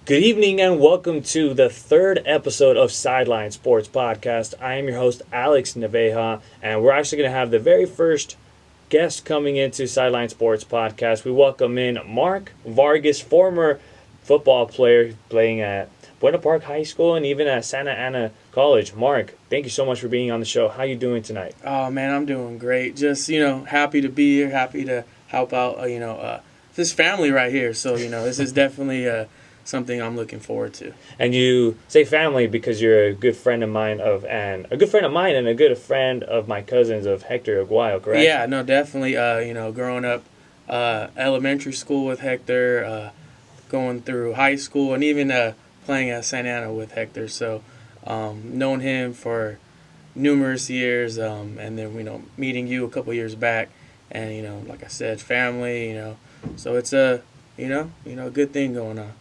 Good evening and welcome to the third episode of Sideline Sports Podcast. I am your host, Alexnaveja, and we're actually going to have the very first guest coming into Sideline Sports Podcast. We welcome in Mark Vargas, former football player playing at Buena Park High School and even at Santa Ana College. Mark, thank you so much for being on the show. How you doing tonight? Oh, man, I'm doing great. Just, happy to be here, happy to help out, this family right here. So, this is definitely something I'm looking forward to. And you say family because you're a good friend of mine and a good friend of my cousins of Hector Aguayo, correct? Yeah, no, definitely. Growing up elementary school with Hector, going through high school, and even playing at Santa Ana with Hector. So, known him for numerous years, and then meeting you a couple years back, and like I said, family. So it's a good thing going on.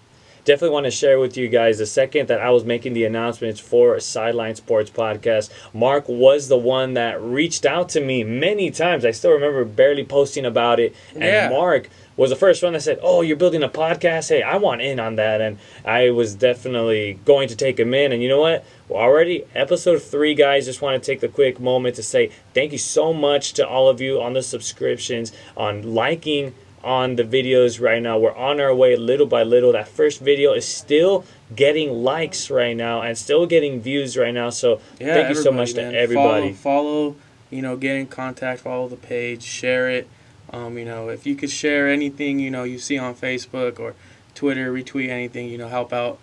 Definitely want to share with you guys the second that I was making the announcements for Sideline Sports Podcast. Mark was the one that reached out to me many times. I still remember barely posting about it. And Mark was the first one that said, "Oh, you're building a podcast? Hey, I want in on that." And I was definitely going to take him in. And you know what? We're already episode 3, guys. Just want to take the quick moment to say thank you so much to all of you on the subscriptions, on liking on the videos right now. We're on our way little by little. That first video is still getting likes right now and still getting views right now. So thank you so much to everybody. Follow, get in contact, follow the page, share it. If you could share anything, you see on Facebook or Twitter, retweet anything, help out,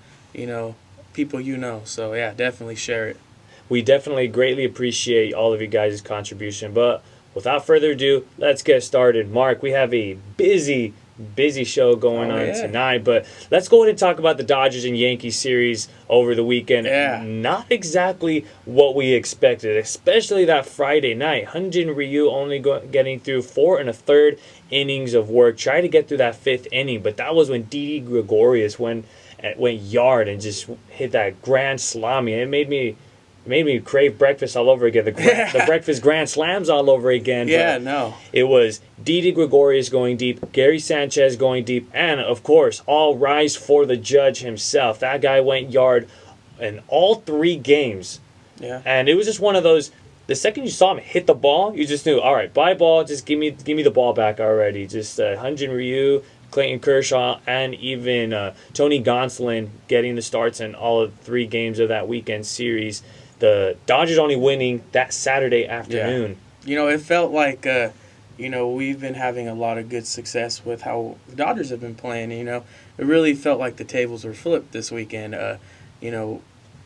people. So yeah, definitely share it. We definitely greatly appreciate all of you guys' contribution. But without further ado, let's get started. Mark, we have a busy show going on tonight, but let's go ahead and talk about the Dodgers and Yankees series over the weekend. Yeah. Not exactly what we expected, especially that Friday night. Hyun-Jin Ryu only getting through 4 1/3 innings of work. Tried to get through that 5th inning, but that was when Didi Gregorius went yard and just hit that grand slam. It made me crave breakfast all over again. The breakfast grand slams all over again. Yeah, no. It was Didi Gregorius going deep, Gary Sanchez going deep, and, of course, all rise for the judge himself. That guy went yard in all 3 games. Yeah. And it was just one of those, the second you saw him hit the ball, you just knew, all right, bye ball, just give me the ball back already. Just Hyun-Jin Ryu, Clayton Kershaw, and even Tony Gonsolin getting the starts in all of 3 games of that weekend series. The Dodgers only winning that Saturday afternoon. Yeah. It felt like, we've been having a lot of good success with how the Dodgers have been playing. It really felt like the tables were flipped this weekend.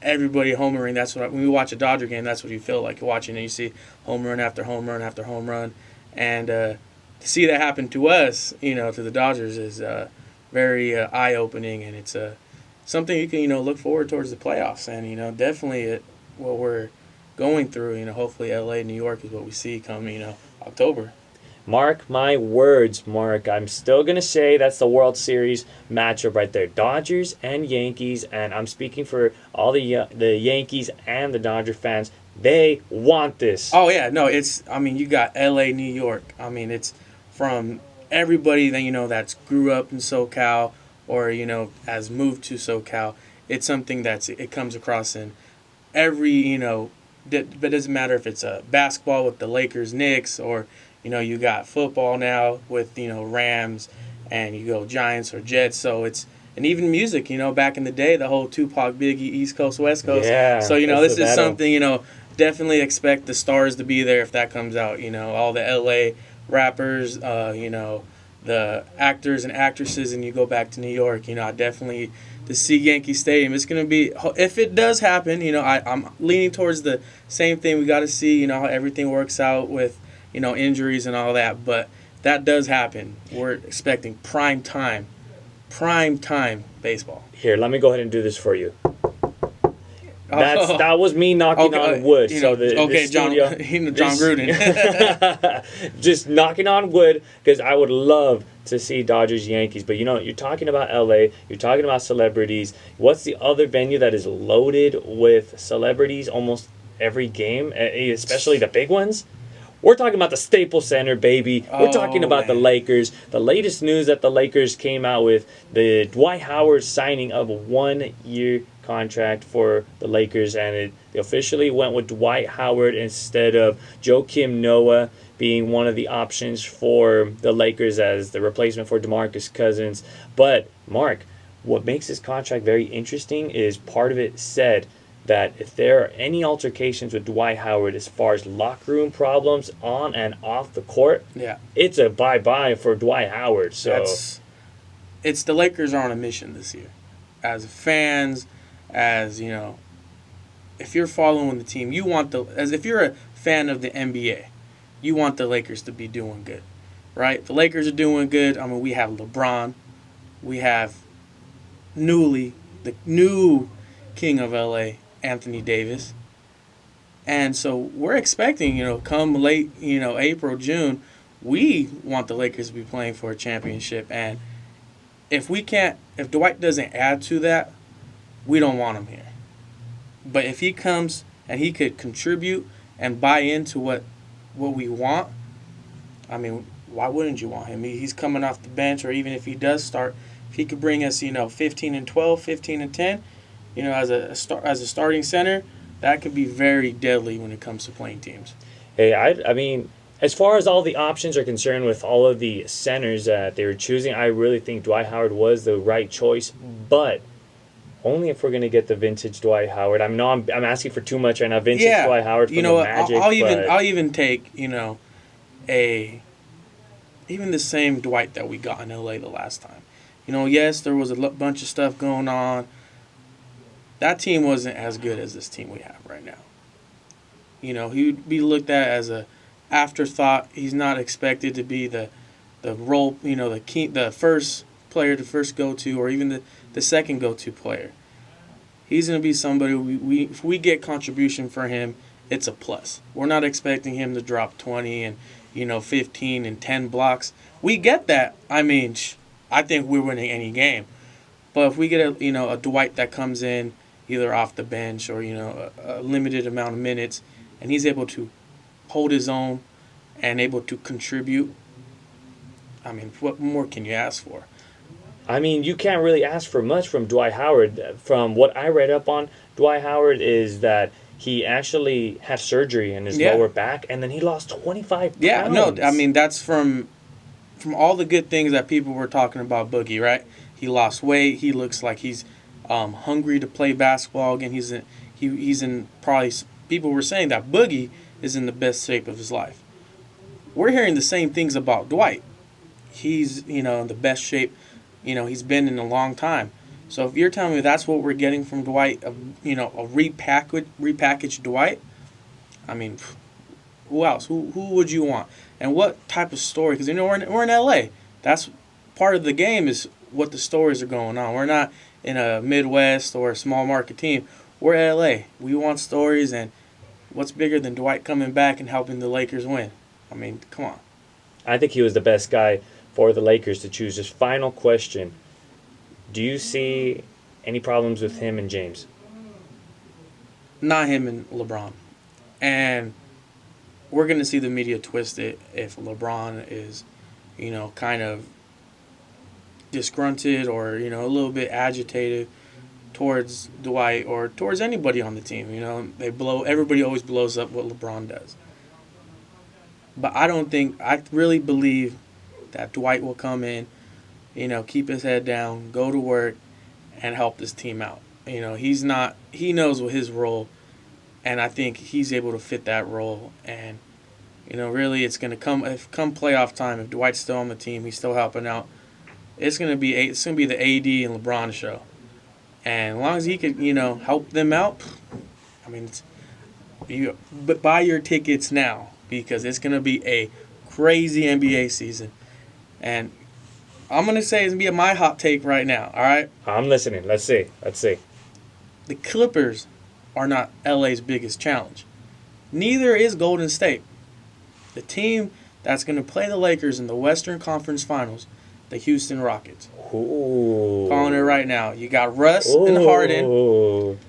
Everybody homering. That's what when we watch a Dodger game, that's what you feel like. You're watching and you see home run after home run after home run. And to see that happen to us, to the Dodgers is very eye-opening. And it's something you can, look forward towards the playoffs. And, definitely what we're going through, hopefully LA, New York is what we see come, October. Mark my words, Mark. I'm still going to say that's the World Series matchup right there. Dodgers and Yankees, and I'm speaking for all the Yankees and the Dodger fans. They want this. Oh, yeah. No, you got LA, New York. It's from everybody that, that's grew up in SoCal or, has moved to SoCal. It's something it comes across in every, but it doesn't matter if it's basketball with the Lakers, Knicks, or, you got football now with, Rams, and you go Giants or Jets. So and even music, back in the day, the whole Tupac, Biggie, East Coast, West Coast. Yeah, so, this is something, definitely expect the stars to be there if that comes out. All the LA rappers, the actors and actresses, and you go back to New York, I definitely to see Yankee Stadium. It's going to be, if it does happen, I'm leaning towards the same thing. We got to see, how everything works out with, injuries and all that. But that does happen. We're expecting prime time baseball. Here, let me go ahead and do this for you. That was me knocking on wood. John Gruden. Just knocking on wood because I would love to see Dodgers Yankees. But you're talking about LA. You're talking about celebrities. What's the other venue that is loaded with celebrities almost every game, especially the big ones? We're talking about the Staples Center, baby. We're talking about the man. Lakers. The latest news that the Lakers came out with, the Dwight Howard signing of a 1-year contract for the Lakers, and they officially went with Dwight Howard instead of Joakim Noah being one of the options for the Lakers as the replacement for DeMarcus Cousins. But, Mark, what makes this contract very interesting is part of it said that if there are any altercations with Dwight Howard as far as locker room problems on and off the court, it's a bye-bye for Dwight Howard. So it's the Lakers are on a mission this year. As fans, as you know, if you're following the team, if you're a fan of the NBA, you want the Lakers to be doing good, right? The Lakers are doing good. I mean, we have LeBron, we have the new king of LA, Anthony Davis. And so we're expecting, come late, April, June, we want the Lakers to be playing for a championship. And if Dwight doesn't add to that, we don't want him here. But if he comes and he could contribute and buy into what we want, I mean, why wouldn't you want him? He's coming off the bench, or even if he does start, if he could bring us, 15-12, 15-10, as a starting center, that could be very deadly when it comes to playing teams. Hey, I mean, as far as all the options are concerned with all of the centers that they were choosing, I really think Dwight Howard was the right choice, but only if we're going to get the vintage Dwight Howard. I know I'm asking for too much right now. Vintage Dwight Howard from the Magic. I'll even take, even the same Dwight that we got in LA the last time. Yes, there was a bunch of stuff going on. That team wasn't as good as this team we have right now. He would be looked at as a afterthought. He's not expected to be the role, the first player to first go to, or even the second go-to player. He's going to be somebody, if we get contribution for him, it's a plus. We're not expecting him to drop 20 and, 15 and 10 blocks. We get that. I mean, I think we're winning any game. But if we get a Dwight that comes in either off the bench or, a limited amount of minutes, and he's able to hold his own and able to contribute, I mean, what more can you ask for? I mean, you can't really ask for much from Dwight Howard. From what I read up on Dwight Howard is that he actually had surgery in his lower back, and then he lost 25 pounds. Yeah, no, I mean, that's from all the good things that people were talking about Boogie, right? He lost weight. He looks like he's hungry to play basketball again. He's in probably, people were saying that Boogie is in the best shape of his life. We're hearing the same things about Dwight. He's, in the best shape he's been in a long time. So if you're telling me that's what we're getting from Dwight, a repackaged Dwight, I mean, who else? Who would you want? And what type of story? Because we're in LA. That's part of the game, is what the stories are going on. We're not in a Midwest or a small market team. We're LA. We want stories, and what's bigger than Dwight coming back and helping the Lakers win? I mean, come on. I think he was the best guy for the Lakers to choose. Just final question. Do you see any problems with him and James? Not him and LeBron. And we're going to see the media twist it if LeBron is, kind of disgruntled or, a little bit agitated towards Dwight or towards anybody on the team. Everybody always blows up what LeBron does. But I really believe that Dwight will come in, keep his head down, go to work, and help this team out. He knows what his role, and I think he's able to fit that role. And, really it's going to come playoff time, if Dwight's still on the team, he's still helping out, it's going to be the AD and LeBron show. And as long as he could, help them out, I mean, but buy your tickets now, because it's going to be a crazy NBA season. And I'm going to say it's going to be my hot take right now, all right? I'm listening. Let's see. The Clippers are not LA's biggest challenge. Neither is Golden State. The team that's going to play the Lakers in the Western Conference Finals, the Houston Rockets. Ooh. Calling it right now. You got Russ and Harden.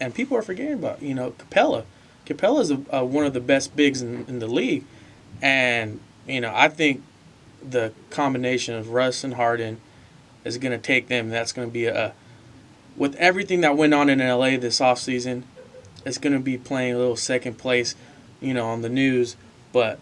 And people are forgetting about, Capella. Capella's one of the best bigs in the league. And, I think the combination of Russ and Harden is going to take them. That's going to be with everything that went on in LA this offseason, it's going to be playing a little second place, on the news. But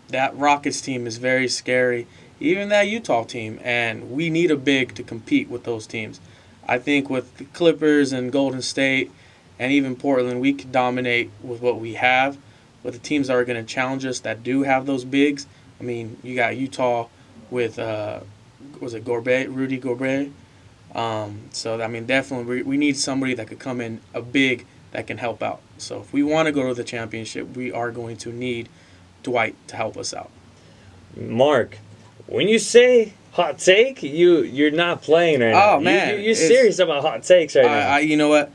that Rockets team is very scary, even that Utah team, and we need a big to compete with those teams. I think with the Clippers and Golden State and even Portland, we could dominate with what we have. With the teams that are going to challenge us that do have those bigs, I mean, you got Utah with, was it Rudy Gobert? So, I mean, definitely we need somebody that could come in, a big that can help out. So if we want to go to the championship, we are going to need Dwight to help us out. Mark, when you say hot take, you're not playing right now. Oh, man. You're serious about hot takes right now. You know what?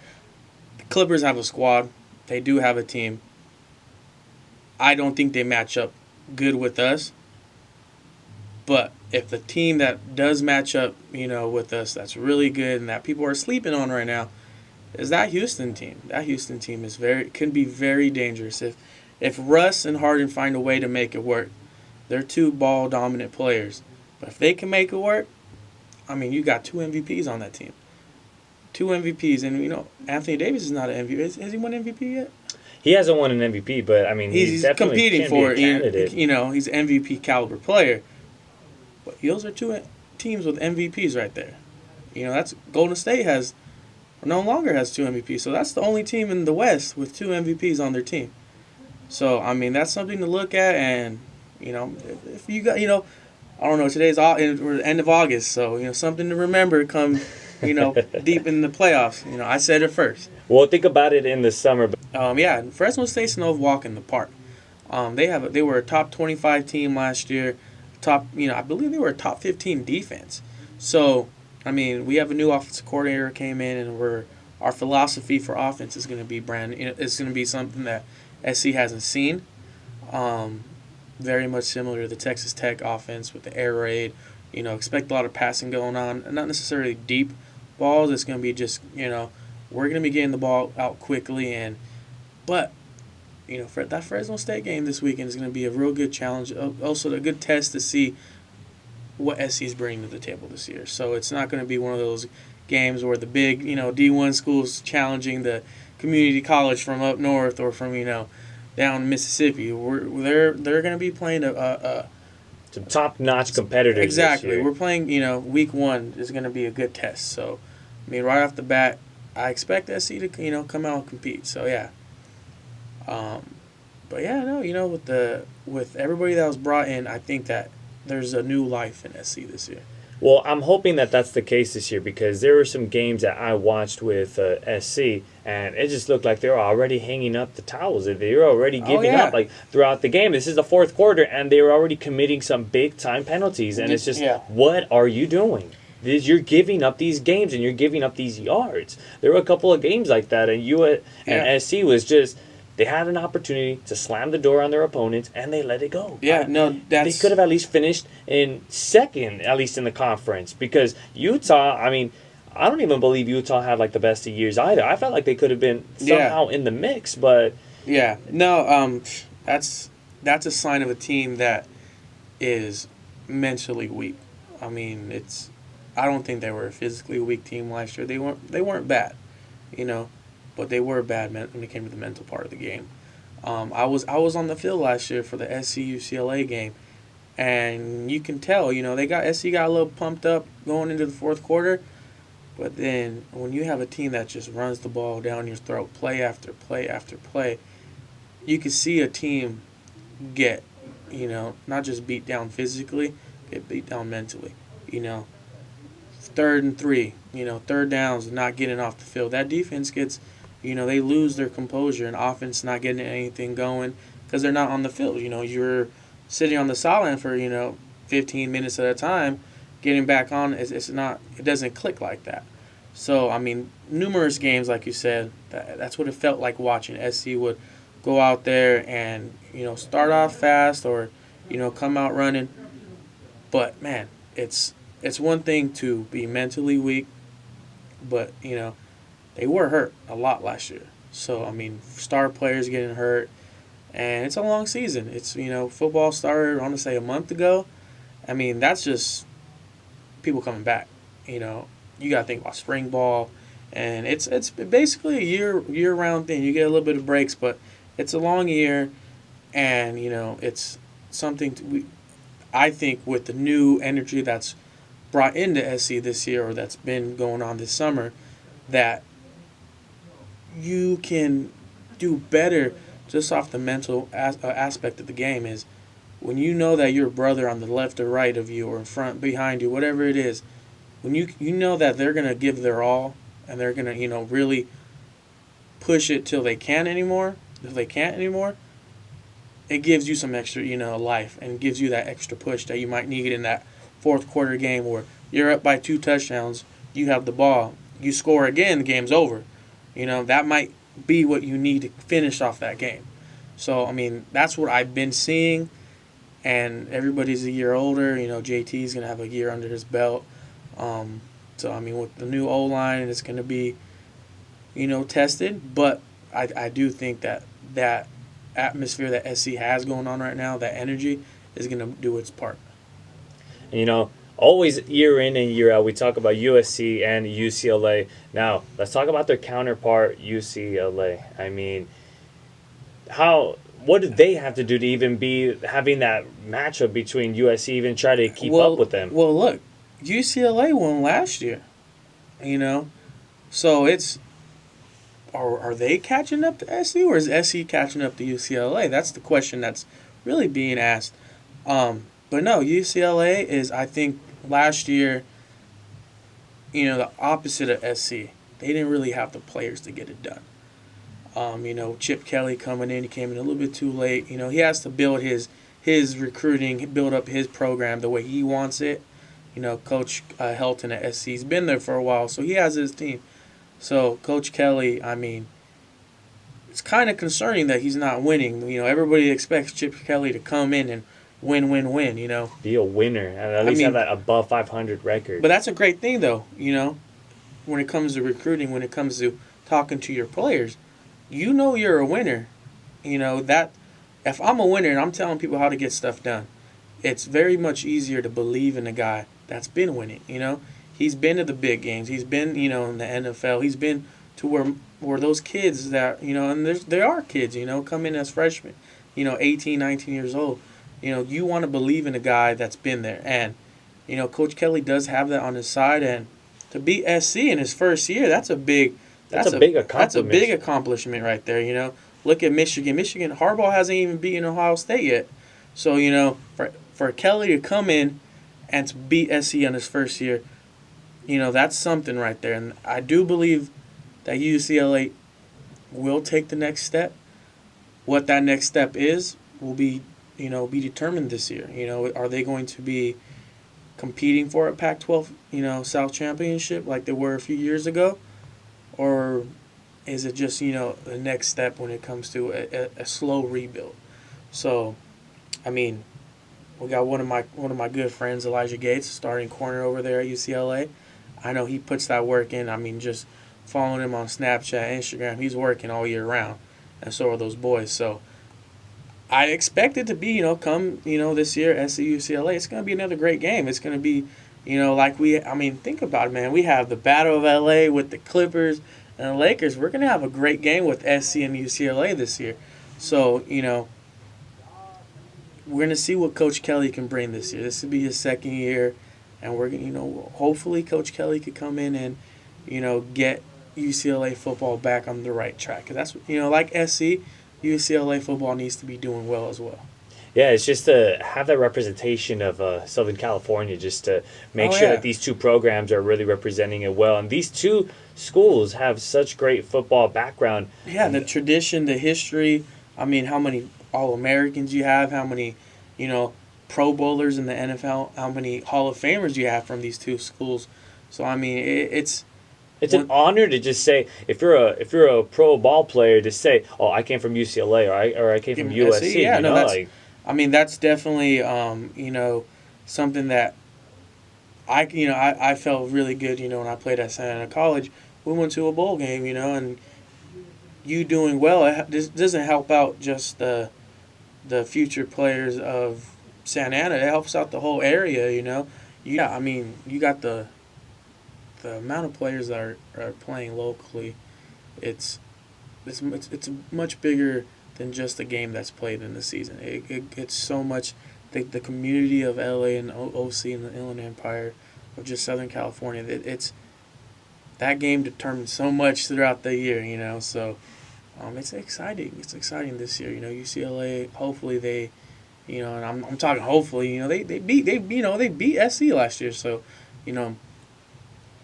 The Clippers have a squad. They do have a team. I don't think they match up good with us. But if the team that does match up, with us, that's really good and that people are sleeping on right now, is that Houston team. That Houston team can be very dangerous. If Russ and Harden find a way to make it work, they're two ball dominant players. But if they can make it work, I mean, you got 2 MVPs on that team. 2 MVPs, and Anthony Davis is not an MVP. Has he won MVP yet? He hasn't won an MVP, but I mean, he's definitely competing for it. He's an MVP caliber player. But those are 2 teams with MVPs right there. That's Golden State no longer has 2 MVPs, so that's the only team in the West with 2 MVPs on their team. So I mean, that's something to look at, and if you got, I don't know, today's we're the end of August, so something to remember come, deep in the playoffs. I said it first. Well, think about it in the summer. Fresno State's no walk in the park. They were a top 25 team last year. I believe they were a top 15 defense. So, I mean, we have a new offensive coordinator came in, and our philosophy for offense is going to be it's going to be something that SC hasn't seen. Very much similar to the Texas Tech offense with the air raid. Expect a lot of passing going on, and not necessarily deep balls. It's going to be just, we're going to be getting the ball out quickly, but for that Fresno State game this weekend is going to be a real good challenge. Also, a good test to see what SC is bringing to the table this year. So it's not going to be one of those games where the big, D1 schools challenging the community college from up north or from, down Mississippi. They're going to be playing some top-notch competitors. Exactly. This year. We're playing, week 1 is going to be a good test. So, I mean, right off the bat, I expect SC to, come out and compete. So, yeah. But yeah, no, with everybody that was brought in, I think that there's a new life in SC this year. Well, I'm hoping that that's the case this year because there were some games that I watched with SC, and it just looked like they were already hanging up the towels. They were already giving up like throughout the game. This is the 4th quarter, and they were already committing some big-time penalties, and it's just, what are you doing? You're giving up these games, and you're giving up these yards. There were a couple of games like that, and SC was just... They had an opportunity to slam the door on their opponents, and they let it go. Yeah, they could have at least finished in second, at least in the conference, because Utah. I mean, I don't even believe Utah had like the best of years either. I felt like they could have been somehow in the mix, but that's a sign of a team that is mentally weak. I mean, I don't think they were a physically weak team last year. They weren't bad, but they were bad when it came to the mental part of the game. I was on the field last year for the SC UCLA game, and you can tell, SC got a little pumped up going into the 4th quarter, but then when you have a team that just runs the ball down your throat, play after play after play, you can see a team get, not just beat down physically, get beat down mentally. 3rd and 3, 3rd downs, not getting off the field. That defense gets. They lose their composure, and offense not getting anything going because they're not on the field. You're sitting on the sideline for 15 minutes at a time, getting back on. It doesn't click like that. So I mean, numerous games, like you said, that's what it felt like watching. SC would go out there and start off fast or come out running, but man, it's one thing to be mentally weak, but they were hurt a lot last year. So, I mean, star players getting hurt, and it's a long season. It's, football started, I want to say, a month ago. I mean, that's just people coming back. You got to think about spring ball, and it's basically a year round thing. You get a little bit of breaks, but it's a long year, and it's something I think with the new energy that's brought into SC this year, or that's been going on this summer, that you can do better just off the mental aspect of the game. Is when you know that your brother on the left or right of you, or in front, behind you, whatever it is, when you know that they're gonna give their all, and they're gonna really push it till they can't anymore. If they can't anymore, it gives you some extra life, and gives you that extra push that you might need in that fourth quarter game where you're up by 2 touchdowns, you have the ball, you score again, the game's over. That might be what you need to finish off that game. So, I mean, that's what I've been seeing, and everybody's a year older. JT's going to have a year under his belt. So, I mean, with the new O-line, it's going to be, tested, but I do think that atmosphere that SC has going on right now, that energy, is going to do its part. Always year in and year out, we talk about USC and UCLA. Now, let's talk about their counterpart, UCLA. I mean, what did they have to do to even be having that matchup between USC, even try to keep up with them? Well, look, UCLA won last year, so it's are they catching up to SC, or is SC catching up to UCLA? That's the question that's really being asked. But no, UCLA is, I think, last year, the opposite of SC. They didn't really have the players to get it done. Chip Kelly coming in, he came in a little bit too late. He has to build his recruiting, build up his program the way he wants it. Coach Helton at SC's been there for a while, so he has his team. So Coach Kelly, I mean, it's kind of concerning that he's not winning. Everybody expects Chip Kelly to come in and win, Be a winner, and at least have that above 500 record. But that's a great thing, though, when it comes to recruiting, when it comes to talking to your players. You're a winner. That if I'm a winner and I'm telling people how to get stuff done, it's very much easier to believe in a guy that's been winning. He's been to the big games. He's been, in the NFL. He's been to where those kids that, and there are kids, come in as freshmen, 18, 19 years old. You want to believe in a guy that's been there. And, Coach Kelly does have that on his side. And to beat SC in his first year, that's a big accomplishment. That's a big accomplishment right there, Look at Michigan. Harbaugh hasn't even beaten Ohio State yet. So, for Kelly to come in and to beat SC on his first year, that's something right there. And I do believe that UCLA will take the next step. What that next step is will be determined this year. Are they going to be competing for a Pac-12, South Championship like they were a few years ago? Or is it just, the next step when it comes to a slow rebuild? So, I mean, we got one of my good friends, Elijah Gates, starting corner over there at UCLA. I know he puts that work in. I mean, just following him on Snapchat, Instagram, he's working all year round. And so are those boys. So, I expect it to be, come, this year, SC UCLA, it's going to be another great game. It's going to be, think about it, man. We have the Battle of LA with the Clippers and the Lakers. We're going to have a great game with SC and UCLA this year. So, we're going to see what Coach Kelly can bring this year. This will be his second year, and we're, hopefully Coach Kelly could come in and, get UCLA football back on the right track. Because that's, like SC, UCLA football needs to be doing well as well. Yeah, it's just to have that representation of Southern California, just to make sure that these two programs are really representing it well. And these two schools have such great football background. Yeah, the tradition, the history. I mean, how many All-Americans you have, how many, Pro Bowlers in the NFL, how many Hall of Famers you have from these two schools. So, I mean, it's an honor to just say, if you're a pro ball player, to say, oh, I came from UCLA or I came from USC. Yeah, that's definitely something that I felt really good. When I played at Santa Ana College, we went to a bowl game, and you doing well, this doesn't help out just the future players of Santa Ana. It helps out the whole area. Yeah, I mean, you got the amount of players that are playing locally. It's it's much bigger than just a game that's played in the season. It's so much. The community of LA and OC and the Inland Empire of just Southern California. It's that game determines so much throughout the year. So it's exciting. It's exciting this year. UCLA. Hopefully they, and I'm talking hopefully. They beat SC last year. So,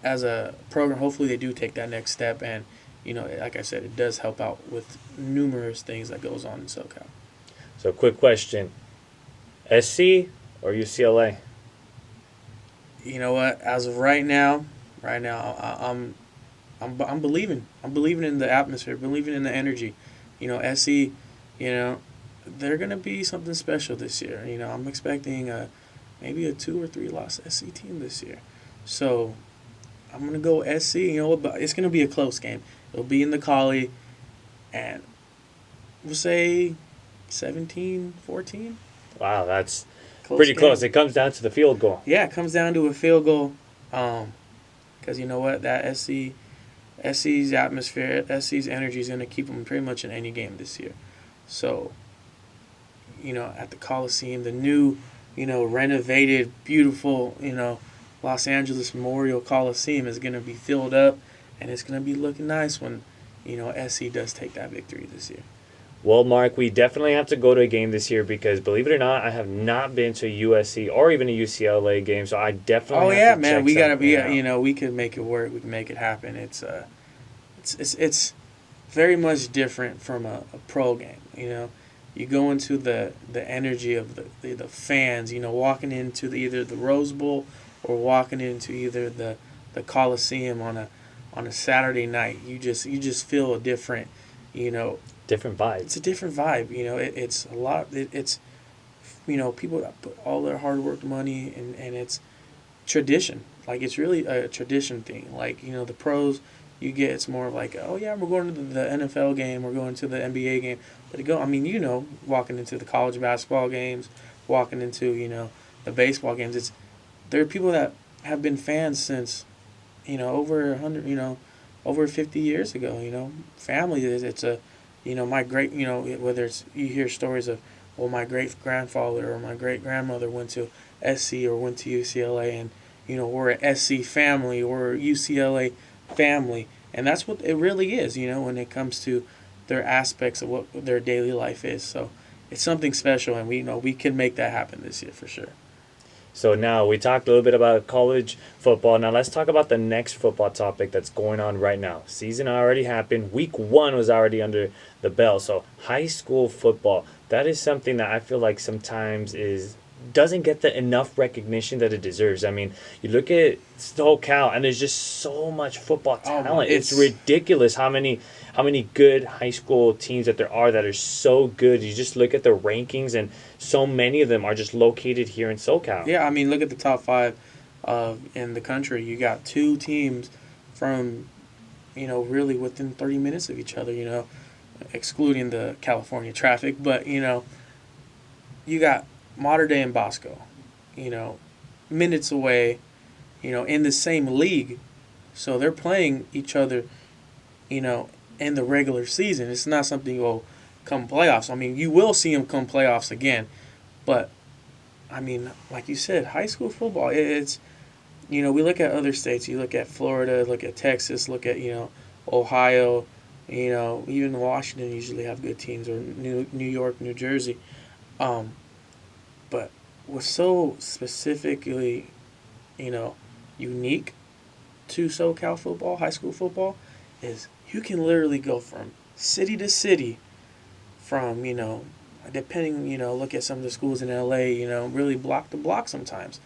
as a program, hopefully they do take that next step. And like I said, it does help out with numerous things that goes on in SoCal. So, quick question: SC or UCLA? You know what? As of right now, I'm believing. I'm believing in the atmosphere, believing in the energy. SC, they're gonna be something special this year. I'm expecting maybe a 2 or 3 loss SC team this year. So I'm gonna go SC. But it's gonna be a close game. It'll be in the Collie, and we'll say 17-14. Wow, that's pretty close. It comes down to the field goal. Yeah, it comes down to a field goal. Because you know what? That SC's atmosphere, SC's energy is going to keep them pretty much in any game this year. So, at the Coliseum, the new, renovated, beautiful, Los Angeles Memorial Coliseum is going to be filled up, and it's going to be looking nice when, SC does take that victory this year. Well, Mark, we definitely have to go to a game this year because, believe it or not, I have not been to a USC or even a UCLA game, so I definitely have to check we gotta be. out. We can make it work. We can make it happen. It's very much different from a pro game. You go into the energy of the fans. Walking into either the Rose Bowl or walking into either the Coliseum on a Saturday night. You just feel a different. Different vibe. It's a different vibe. It's a lot. It's people that put all their hard work, money, and it's tradition. Like, it's really a tradition thing. Like, the pros, you get, it's more of like, oh yeah, we're going to the NFL game, we're going to the NBA game. But walking into the college basketball games, walking into the baseball games. There are people that have been fans since over 100, over 50 years ago. Family is my great, whether it's, you hear stories of, well, my great-grandfather or my great-grandmother went to SC or went to UCLA, and, we're a SC family or a UCLA family. And that's what it really is, when it comes to their aspects of what their daily life is. So it's something special, and we can make that happen this year for sure. So now we talked a little bit about college football. Now let's talk about the next football topic that's going on right now. Season already happened. Week 1 was already under the belt. So high school football, that is something that I feel like sometimes doesn't get the enough recognition that it deserves. I mean, you look at SoCal, and there's just so much football talent. It's ridiculous how many good high school teams that there are that are so good. You just look at the rankings, and so many of them are just located here in SoCal. Yeah, I mean, look at the top 5 in the country. You got 2 teams from, really within 30 minutes of each other, excluding the California traffic. But, you got Mater Dei and Bosco, minutes away, in the same league. So they're playing each other, in the regular season. It's not something you'll come playoffs. I mean, you will see them come playoffs again. But, I mean, like you said, high school football, it's, we look at other states. You look at Florida, look at Texas, look at, Ohio, even Washington usually have good teams, or New York, New Jersey. But what's so specifically, unique to SoCal football, high school football, is you can literally go from city to city, from, depending, look at some of the schools in LA, really block to block sometimes.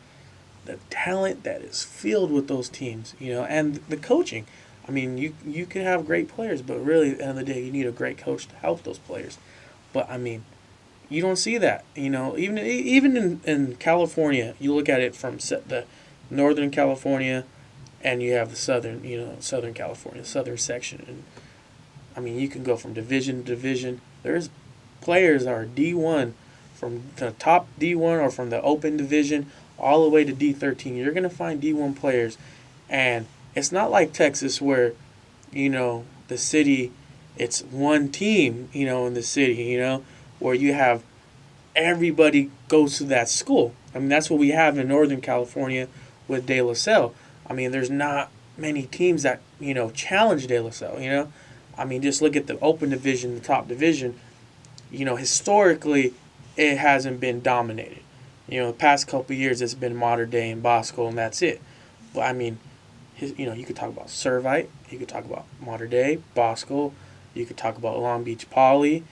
The talent that is filled with those teams, and the coaching. I mean, you can have great players, but really, at the end of the day, you need a great coach to help those players. But, I mean, you don't see that, even in California. You look at it from the Northern California, and you have the Southern California, Southern section. And I mean, you can go from division to division. There's players that are D1 from the top D1 or from the open division all the way to D13. You're going to find D1 players. And it's not like Texas where, the city, it's one team, in the city, where you have everybody goes to that school. I mean, that's what we have in Northern California with De La Salle. I mean, there's not many teams that, challenge De La Salle, I mean, just look at the open division, the top division. Historically, it hasn't been dominated. The past couple of years, it's been Mater Dei and Bosco, and that's it. But, I mean, you could talk about Servite. You could talk about Mater Dei, Bosco. You could talk about Long Beach Poly.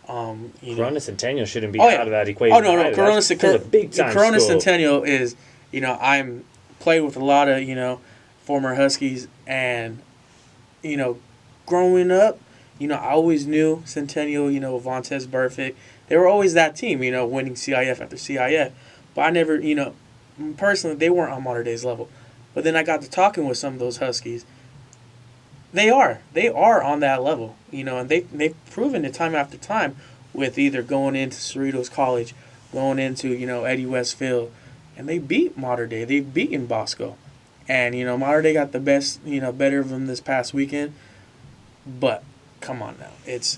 Corona Centennial shouldn't be out of that equation. Oh, no. Corona Corona Centennial is, I'm played with a lot of, former Huskies, and, growing up, I always knew Centennial, Vontaze Burfict. They were always that team, winning CIF after CIF. But I never, personally, they weren't on Mater Dei's level. But then I got to talking with some of those Huskies. They are on that level, and they've proven it time after time with either going into Cerritos College, going into, Eddie Westfield, and they beat Mater Dei. They've beaten Bosco. And, Mater Dei got the best, better of them this past weekend. But come on now. It's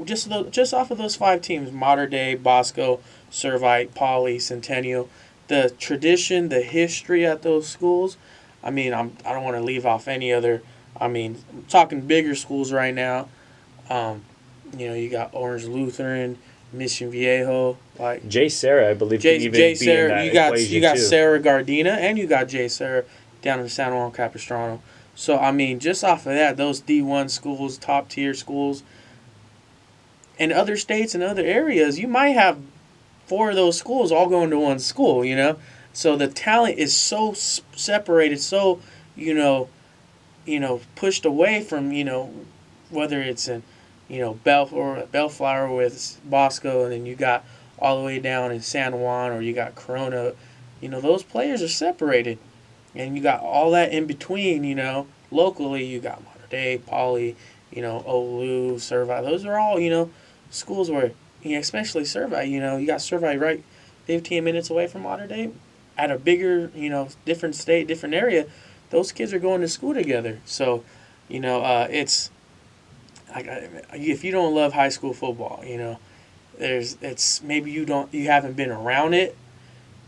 just off of those 5 teams, Mater Dei, Bosco, Servite, Poly, Centennial, the tradition, the history at those schools. I mean, I don't want to leave off any other. I mean, I'm talking bigger schools right now. You got Orange Lutheran, Mission Viejo, like Jay Sarah, I believe, could even be Sarah, in that you got too. Sarah Gardena, and you got Jay Sarah down in San Juan Capistrano. So I mean, just off of that, those D1 schools, top tier schools, in other states and other areas, you might have 4 of those schools all going to one school. So the talent is so separated, so pushed away from whether it's in Bellflower with Bosco, and then you got all the way down in San Juan, or you got Corona. Those players are separated, and you got all that in between. Locally you got Mater Dei, Poly, Olu, Servite. Those are all schools where especially Servite. You got Servite right 15 minutes away from Mater Dei, at a bigger different state, different area. Those kids are going to school together. So it's like, if you don't love high school football, it's maybe you haven't been around it,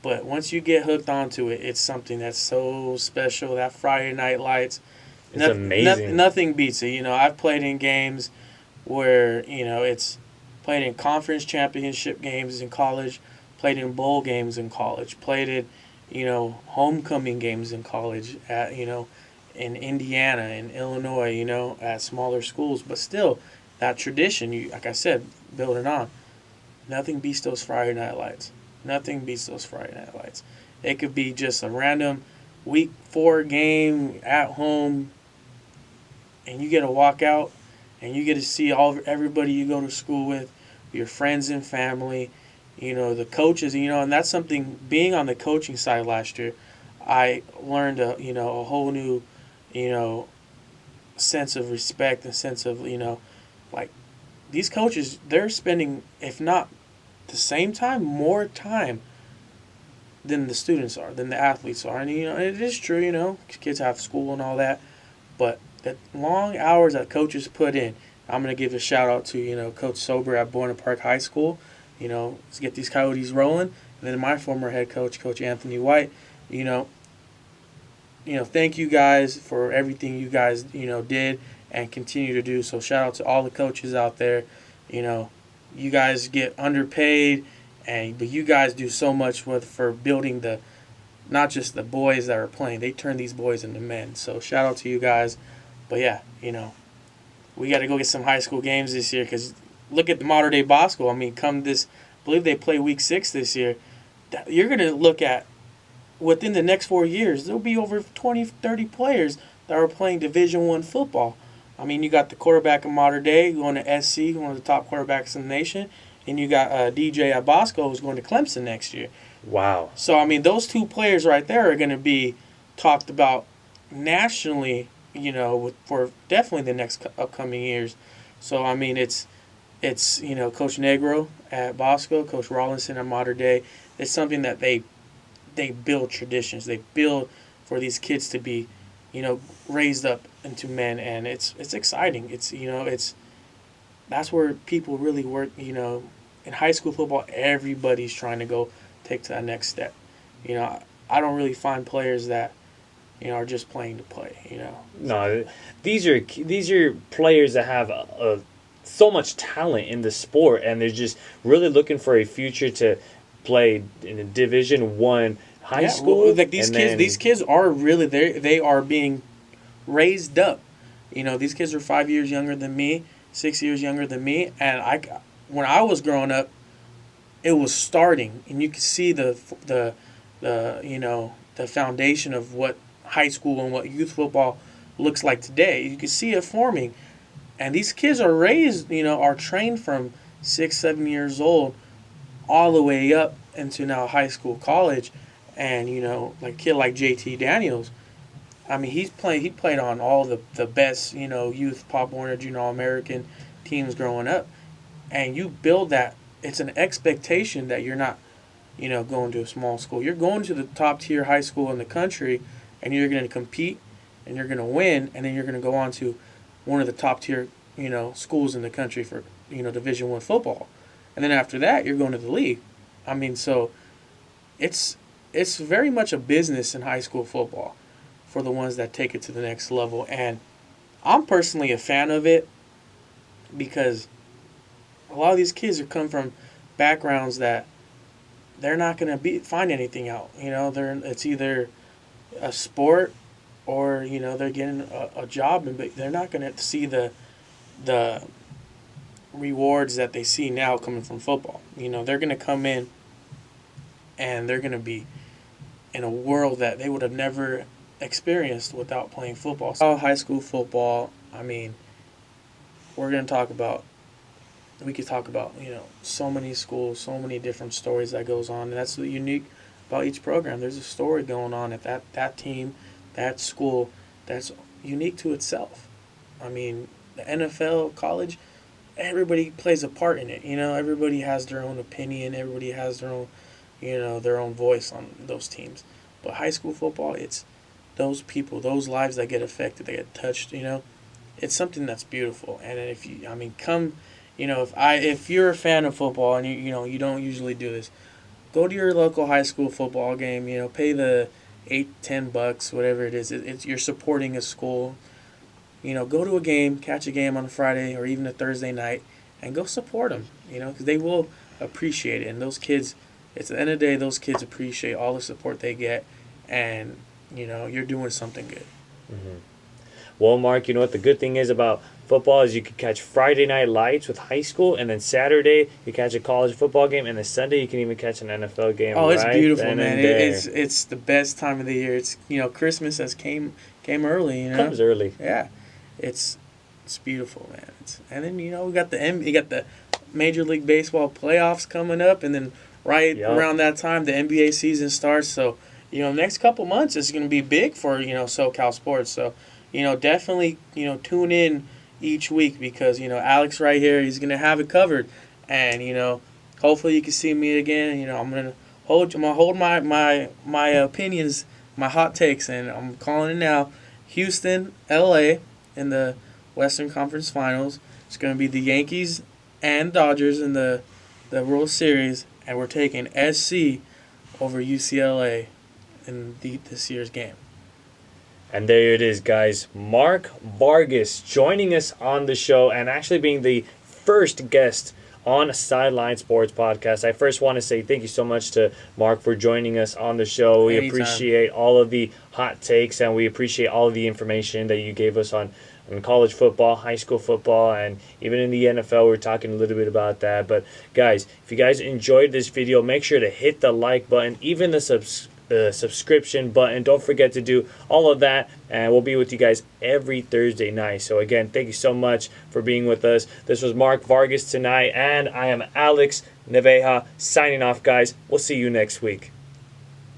but once you get hooked onto it, it's something that's so special. That Friday night lights, it's amazing. Nothing beats it. I've played in games where it's played in conference championship games in college, played in bowl games in college, played in homecoming games in college at in Indiana and Illinois, at smaller schools. But still, that tradition, like I said, building on. Nothing beats those Friday night lights. Nothing beats those Friday night lights. It could be just a random week 4 game at home, and you get to walk out, and you get to see everybody you go to school with, your friends and family, the coaches, and that's something. Being on the coaching side last year, I learned a whole new sense of respect and sense of like, these coaches, they're spending, if not the same time, more time than the students are, than the athletes are. And it is true, kids have school and all that, but the long hours that coaches put in. I'm going to give a shout out to Coach Sober at Buena Park High School. Let's get these Coyotes rolling. And then my former head coach, Coach Anthony White. Thank you guys for everything you guys did and continue to do. So shout out to all the coaches out there. You guys get underpaid, but you guys do so much for building not just the boys that are playing. They turn these boys into men. So shout out to you guys. But yeah, we got to go get some high school games this year, because look at the Mater Dei Bosco. I mean, I believe they play week 6 this year. You're going to look at, within the next 4 years, there'll be over 20, 30 players that are playing Division I football. I mean, you got the quarterback of Mater Dei going to SC, one of the top quarterbacks in the nation, and you got DJ at Bosco, who's going to Clemson next year. Wow. So, I mean, those 2 players right there are going to be talked about nationally, for definitely the next upcoming years. So I mean, it's Coach Negro at Bosco, Coach Rawlinson at Mater Dei. It's something that they build traditions. They build for these kids to be, raised up into men, and it's exciting. It's that's where people really work. In high school football, everybody's trying to go take to that next step. I don't really find players that are just playing to play. No, these are players that have so much talent in the sport, and they're just really looking for a future to play in a Division I high school. Like these kids are really they are being raised up. These kids are 5 years younger than me, 6 years younger than me, and when I was growing up, it was starting, and you could see the foundation of what high school and what youth football looks like today. You can see it forming, and these kids are raised, are trained from 6, 7 years old, all the way up into now high school, college, and like a kid like JT Daniels. I mean, he played on all the best youth Pop Warner Junior All-American teams growing up, and you build that. It's an expectation that you're not going to a small school. You're going to the top tier high school in the country, and you're going to compete, and you're going to win, and then you're going to go on to one of the top tier schools in the country for Division I football, and then after that you're going to the league. I mean, so it's very much a business in high school football for the ones that take it to the next level, and I'm personally a fan of it because a lot of these kids are come from backgrounds that they're not going to find anything out. It's either a sport or they're getting a job, but they're not going to see the rewards that they see now coming from football. They're going to come in and they're going to be in a world that they would have never experienced without playing football. So high school football, I mean, we could talk about so many schools, so many different stories that goes on, and that's what's unique about each program. There's a story going on at that team, that school, that's unique to itself. I mean, the NFL, college, everybody plays a part in it. Everybody has their own opinion. Everybody has their own, their own voice on those teams. But high school football, it's those people, those lives that get affected, that get touched. It's something that's beautiful. And if you're a fan of football and you don't usually do this, go to your local high school football game. Pay the $8-10, whatever it is. You're supporting a school. Go to a game, catch a game on a Friday or even a Thursday night, and go support them. Because they will appreciate it. And those kids, at the end of the day, those kids appreciate all the support they get, and you're doing something good. Mm-hmm. Well, Mark, what the good thing is about football is you can catch Friday night lights with high school, and then Saturday you catch a college football game, and then Sunday you can even catch an NFL game. Oh, it's beautiful, man! It's the best time of the year. It's Christmas came early. Comes early. Yeah, it's beautiful, man. And then we got the Major League Baseball playoffs coming up, and then around that time the NBA season starts. So next couple months is going to be big for SoCal sports. So. Definitely, tune in each week because, Alex right here, he's going to have it covered. And, hopefully you can see me again. I'm going to hold my opinions, my hot takes, and I'm calling it now. Houston, LA in the Western Conference Finals. It's going to be the Yankees and Dodgers in the World Series, and we're taking SC over UCLA in this year's game. And there it is, guys. Mark Vargas joining us on the show and actually being the first guest on Sideline Sports Podcast. I first want to say thank you so much to Mark for joining us on the show. We appreciate all of the hot takes, and we appreciate all of the information that you gave us on college football, high school football, and even in the NFL. We're talking a little bit about that. But guys, if you guys enjoyed this video, make sure to hit the like button, even the subscription button. Don't forget to do all of that, and we'll be with you guys every Thursday night. So again, thank you so much for being with us. This was Mark Vargas tonight, and I am Alex Naveja signing off, guys. We'll see you next week.